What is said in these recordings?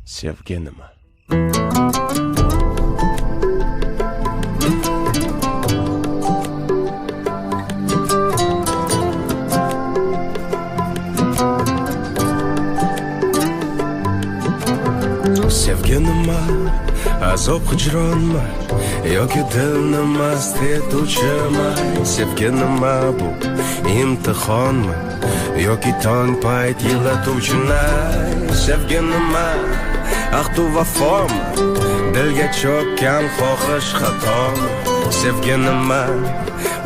Sevgi nima? Sevgi nima? Azob hijronmi yoki dilni mast etuvchimi? Sevgi nima bu? Imtihonmi yoki tong payt yig'latuvchini? Sevgi nima? Ahd u vafomi? Dilga cho'kkan xohish xatomi? Sevgi nima?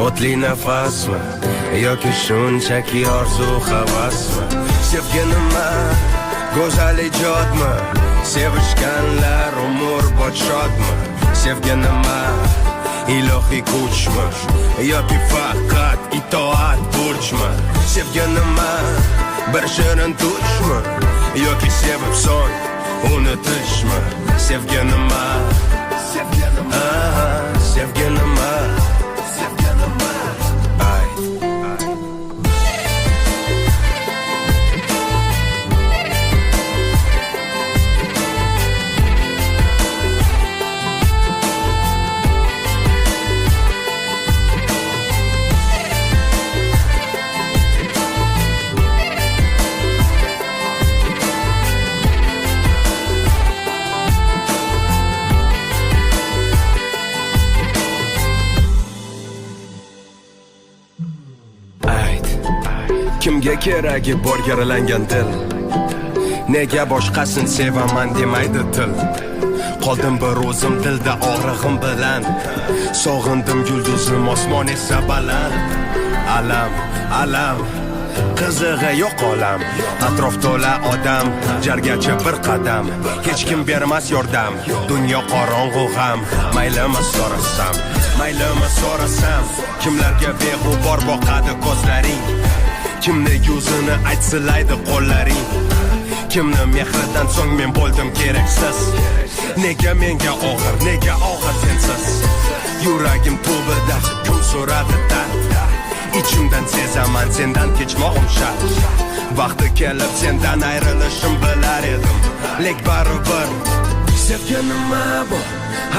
O'tli nafasmi yoki shunchaki orzu havasmi? Sevgi nima? Go'zal ijodmi? Sevishganlar umr podshodmi? Sevgi nima? Ilohiy kuchmi yoki faqat itoat burchmi? Sevgi nima? Bir shirin tushmi yoki sevib so'ng unutishmi? Sevgi nima? Sevgi nima? Sevgi nima? Sevgi nima? Kimga keragi bor yaralangan dil? Nega boshqasini sevaman demaydi til? Qoldim bir o'zim dilda og'rig'im bilan. Sog'indim yulduzim osmon esa baland. Alam, alam, qizig'i yo'q olam. Atrof to'la odam, jargacha bir qadam. Hech kim bermas yordam, dunyo qorong'u g'am. Maylimi so'rasam, maylimi so'rasam, kimlarga beg'ubor boqadi ko'zlaring? Kimni yuzini aytsilaydi qo'llaring? Kimni mehridan so'ng men bo'ldim keraksiz? Nega menga og'ir, nega og'ir sensiz? Yuragim tubida kun so'radi dard. Ichimdan sezaman sendan kechmog'im shart. Vaqti kelib sendan ayrilishim bilar edim, lek baribir. Sevgi nima bu?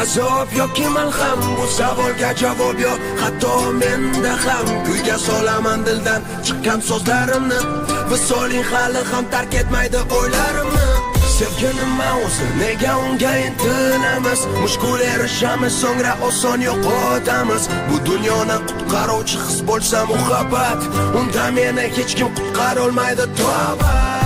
Azob yoki malham? Bu savolga javob yo'q, hatto menda ham. Kuyga solaman dildan chiqqan so'zlarimni, visoling hali ham tark etmaydi o'ylarimni. Sevgi nima o'zi? Nega unga intilamiz? Mushkul erishamiz, so'ngra oson yo'qotamiz. Bu dunyoni qutqaruvchi his bo'lsa muhabbat, unda meni hech kim qutqara olmaydi, tavba.